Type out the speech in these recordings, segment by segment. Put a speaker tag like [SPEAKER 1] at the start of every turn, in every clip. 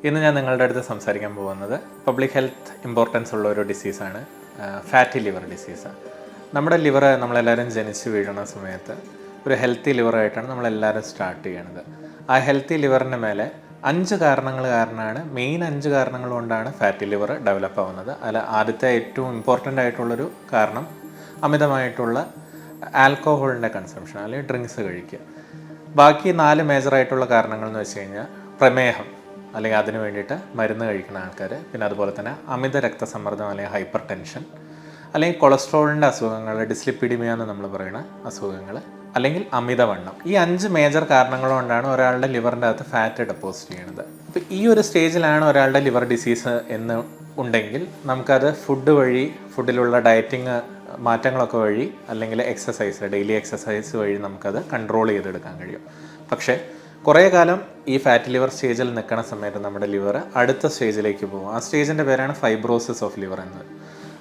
[SPEAKER 1] ഇന്ന് ഞാൻ നിങ്ങളുടെ അടുത്ത് സംസാരിക്കാൻ പോകുന്നത് പബ്ലിക് ഹെൽത്ത് ഇമ്പോർട്ടൻസ് ഉള്ള ഒരു ഡിസീസാണ് ഫാറ്റി ലിവർ ഡിസീസ്. നമ്മുടെ ലിവർ നമ്മളെല്ലാവരും ജനിച്ച് വീഴുന്ന സമയത്ത് ഒരു ഹെൽത്തി ലിവറായിട്ടാണ് നമ്മളെല്ലാവരും സ്റ്റാർട്ട് ചെയ്യണത്. ആ ഹെൽത്തി ലിവറിൻ്റെ മേലെ 5 കാരണമാണ് മെയിൻ 5 കാരണങ്ങൾ കൊണ്ടാണ് ഫാറ്റി ലിവർ ഡെവലപ്പ് ആവുന്നത്. അതിൽ ആദ്യത്തെ ഏറ്റവും ഇമ്പോർട്ടൻ്റ് ആയിട്ടുള്ളൊരു കാരണം അമിതമായിട്ടുള്ള ആൽക്കഹോളിൻ്റെ കൺസംഷൻ അല്ലെങ്കിൽ ഡ്രിങ്ക്സ് കഴിക്കുക. ബാക്കി 4 മേജറായിട്ടുള്ള കാരണങ്ങൾ എന്ന് വെച്ച് കഴിഞ്ഞാൽ പ്രമേഹം അല്ലെങ്കിൽ അതിന് വേണ്ടിയിട്ട് മരുന്ന് കഴിക്കുന്ന ആൾക്കാർ, പിന്നെ അതുപോലെ തന്നെ അമിത രക്തസമ്മർദ്ദം അല്ലെങ്കിൽ ഹൈപ്പർ ടെൻഷൻ, അല്ലെങ്കിൽ കൊളസ്ട്രോളിൻ്റെ അസുഖങ്ങൾ, ഡിസ്ലിപ്പിഡിമിയ എന്ന് നമ്മൾ പറയുന്ന അസുഖങ്ങൾ, അല്ലെങ്കിൽ അമിതവണ്ണം. ഈ 5 മേജർ കാരണങ്ങൾ കൊണ്ടാണ് ഒരാളുടെ ലിവറിൻ്റെ അകത്ത് ഫാറ്റ് ഡെപ്പോസിറ്റ് ചെയ്യുന്നത്. അപ്പോൾ ഈ ഒരു സ്റ്റേജിലാണ് ഒരാളുടെ ലിവർ ഡിസീസ് എന്ന് ഉണ്ടെങ്കിൽ നമുക്കത് ഫുഡിലുള്ള ഡയറ്റിങ് മാറ്റങ്ങളൊക്കെ വഴി അല്ലെങ്കിൽ ഡെയിലി എക്സസൈസ് വഴി നമുക്കത് കൺട്രോൾ ചെയ്തെടുക്കാൻ കഴിയും. പക്ഷേ കുറേ കാലം ഈ ഫാറ്റ് ലിവർ സ്റ്റേജിൽ നിൽക്കുന്ന സമയത്ത് നമ്മുടെ ലിവർ അടുത്ത സ്റ്റേജിലേക്ക് പോകും. ആ സ്റ്റേജിൻ്റെ പേരാണ് ഫൈബ്രോസിസ് ഓഫ് ലിവർ എന്നത്.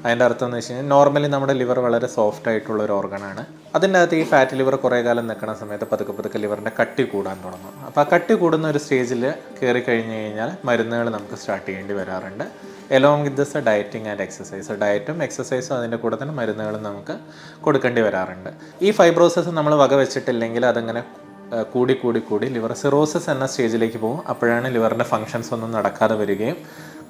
[SPEAKER 1] അതിൻ്റെ അർത്ഥം എന്ന് വെച്ച് കഴിഞ്ഞാൽ നോർമലി നമ്മുടെ ലിവർ വളരെ സോഫ്റ്റ് ആയിട്ടുള്ള ഒരു ഓർഗനാണ്. അതിൻ്റെ അകത്ത് ഈ ഫാറ്റ് ലിവർ കുറേ കാലം നിൽക്കുന്ന സമയത്ത് പതുക്കെ ലിവറിൻ്റെ കട്ടി കൂടാൻ തുടങ്ങും. അപ്പോൾ ആ കട്ടി കൂടുന്ന ഒരു സ്റ്റേജിൽ കയറി കഴിഞ്ഞ് കഴിഞ്ഞാൽ മരുന്നുകൾ നമുക്ക് സ്റ്റാർട്ട് ചെയ്യേണ്ടി വരാറുണ്ട്. Along with this dieting and exercise. ഡയറ്റും എക്സസൈസും അതിൻ്റെ കൂടെ തന്നെ മരുന്നുകളും നമുക്ക് കൊടുക്കേണ്ടി വരാറുണ്ട്. ഈ ഫൈബ്രോസിസ് നമ്മൾ വക വെച്ചിട്ടില്ലെങ്കിൽ അതങ്ങനെ കൂടി ലിവർ സിറോസിസ് എന്ന സ്റ്റേജിലേക്ക് പോകും. അപ്പോഴാണ് ലിവറിൻ്റെ ഫങ്ഷൻസ് ഒന്നും നടക്കാതെ വരികയും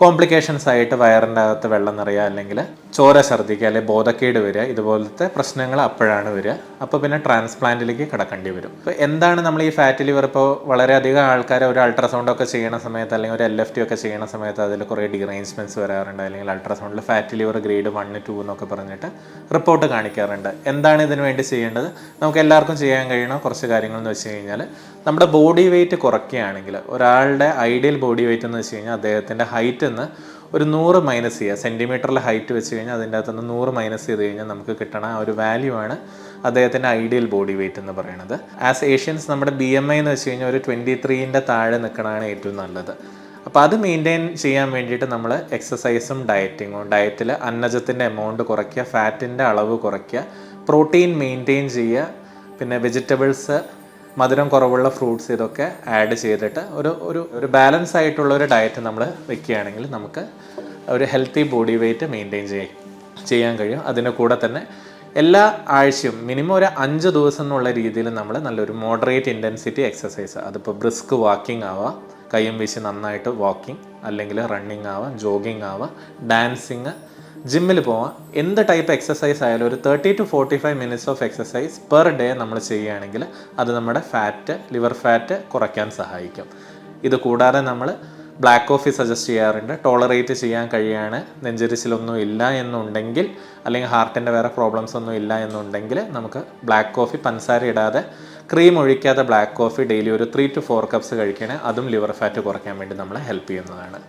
[SPEAKER 1] കോംപ്ലിക്കേഷൻസ് ആയിട്ട് വയറിൻ്റെ അകത്ത് വെള്ളം നിറയുക, അല്ലെങ്കിൽ ചോര ഛർദ്ദിക്കുക, അല്ലെങ്കിൽ ബോധക്കേട് വരിക, ഇതുപോലത്തെ പ്രശ്നങ്ങൾ അപ്പോഴാണ് വരിക. അപ്പോൾ പിന്നെ ട്രാൻസ്പ്ലാന്റിലേക്ക് കിടക്കേണ്ടി വരും. അപ്പോൾ എന്താണ് നമ്മൾ ഈ ഫാറ്റ് ലിവർ? ഇപ്പോൾ വളരെയധികം ആൾക്കാർ ഒരു അൾട്രാസൗണ്ടൊക്കെ ചെയ്യുന്ന സമയത്ത് അല്ലെങ്കിൽ ഒരു LFT ഒക്കെ ചെയ്യുന്ന സമയത്ത് അതിൽ കുറേ ഡിറേഞ്ച്മെൻറ്റ്സ് വരാറുണ്ട്. അല്ലെങ്കിൽ അൾട്രാസൗണ്ടിൽ ഫാറ്റ് ലിവർ ഗ്രേഡ് 1, 2 എന്നൊക്കെ പറഞ്ഞിട്ട് റിപ്പോർട്ട് കാണിക്കാറുണ്ട്. എന്താണ് ഇതിനു വേണ്ടി ചെയ്യേണ്ടത്? നമുക്ക് എല്ലാവർക്കും ചെയ്യാൻ കഴിയുന്ന കുറച്ച് കാര്യങ്ങൾ എന്ന് വെച്ച് കഴിഞ്ഞാൽ, നമ്മുടെ ബോഡി വെയിറ്റ് കുറയ്ക്കുകയാണെങ്കിൽ, ഒരാളുടെ ഐഡിയൽ ബോഡി വെയിറ്റ് എന്ന് വെച്ച് കഴിഞ്ഞാൽ അദ്ദേഹത്തിൻ്റെ ഹൈറ്റ് നിന്ന് ഒരു 100 മൈനസ് ചെയ്യുക. സെൻറ്റിമീറ്ററിൽ ഹൈറ്റ് വെച്ച് കഴിഞ്ഞാൽ അതിൻ്റെ അകത്തുനിന്ന് 100 മൈനസ് ചെയ്ത് കഴിഞ്ഞാൽ നമുക്ക് കിട്ടണ ഒരു വാല്യൂ ആണ് അദ്ദേഹത്തിൻ്റെ ഐഡിയൽ ബോഡി വെയിറ്റ് എന്ന് പറയുന്നത്. ആസ് ഏഷ്യൻസ് നമ്മുടെ BMI എന്ന് വെച്ച് കഴിഞ്ഞാൽ ഒരു 23ൻ്റെ താഴെ നിൽക്കണതാണ് ഏറ്റവും നല്ലത്. അപ്പോൾ അത് മെയിൻറ്റെയിൻ ചെയ്യാൻ വേണ്ടിയിട്ട് നമ്മൾ എക്സസൈസും ഡയറ്റിൽ അന്നജത്തിൻ്റെ എമൗണ്ട് കുറയ്ക്കുക, ഫാറ്റിൻ്റെ അളവ് കുറയ്ക്കുക, പ്രോട്ടീൻ മെയിൻറ്റെയിൻ ചെയ്യുക, പിന്നെ വെജിറ്റബിൾസ്, മധുരം കുറവുള്ള ഫ്രൂട്ട്സ്, ഇതൊക്കെ ആഡ് ചെയ്തിട്ട് ഒരു ബാലൻസ് ആയിട്ടുള്ള ഒരു ഡയറ്റ് നമ്മൾ വെക്കുകയാണെങ്കിൽ നമുക്ക് ഒരു ഹെൽത്തി ബോഡി വെയിറ്റ് മെയിൻറ്റെയിൻ ചെയ്യാൻ കഴിയും. അതിൻ്റെ കൂടെ തന്നെ എല്ലാ ആഴ്ചയും മിനിമം ഒരു 5 ദിവസം എന്നുള്ള രീതിയിൽ നമ്മൾ നല്ലൊരു മോഡറേറ്റ് ഇൻറ്റൻസിറ്റി എക്സസൈസ്, അതിപ്പോൾ ബ്രിസ്ക് വാക്കിംഗ് ആവാം, കയ്യും വീശി നന്നായിട്ട് വാക്കിംഗ്, അല്ലെങ്കിൽ റണ്ണിങ് ആവാം, ജോഗിങ് ആവാം, ഡാൻസിങ്, ജിമ്മിൽ പോവാം. എന്ത് ടൈപ്പ് എക്സസൈസ് ആയാലും ഒരു 30 to 45 minutes of exercise per day നമ്മൾ ചെയ്യുകയാണെങ്കിൽ അത് നമ്മുടെ ലിവർ ഫാറ്റ് കുറയ്ക്കാൻ സഹായിക്കും. ഇത് കൂടാതെ നമ്മൾ ബ്ലാക്ക് കോഫി സജസ്റ്റ് ചെയ്യാറുണ്ട്. ടോളറേറ്റ് ചെയ്യാൻ കഴിയാണ്, നെഞ്ചരിച്ചിലൊന്നും ഇല്ല എന്നുണ്ടെങ്കിൽ, അല്ലെങ്കിൽ ഹാർട്ടിൻ്റെ വേറെ പ്രോബ്ലംസ് ഒന്നും ഇല്ല എന്നുണ്ടെങ്കിൽ നമുക്ക് ബ്ലാക്ക് കോഫി പഞ്ചസാര ഇടാതെ ക്രീം ഒഴിക്കാതെ ബ്ലാക്ക് കോഫി ഡെയിലി ഒരു 3 to 4 കപ്സ് കഴിക്കണേ. അതും ലിവർ ഫാറ്റ് കുറയ്ക്കാൻ വേണ്ടി നമ്മളെ ഹെൽപ്പ് ചെയ്യുന്നതാണ്.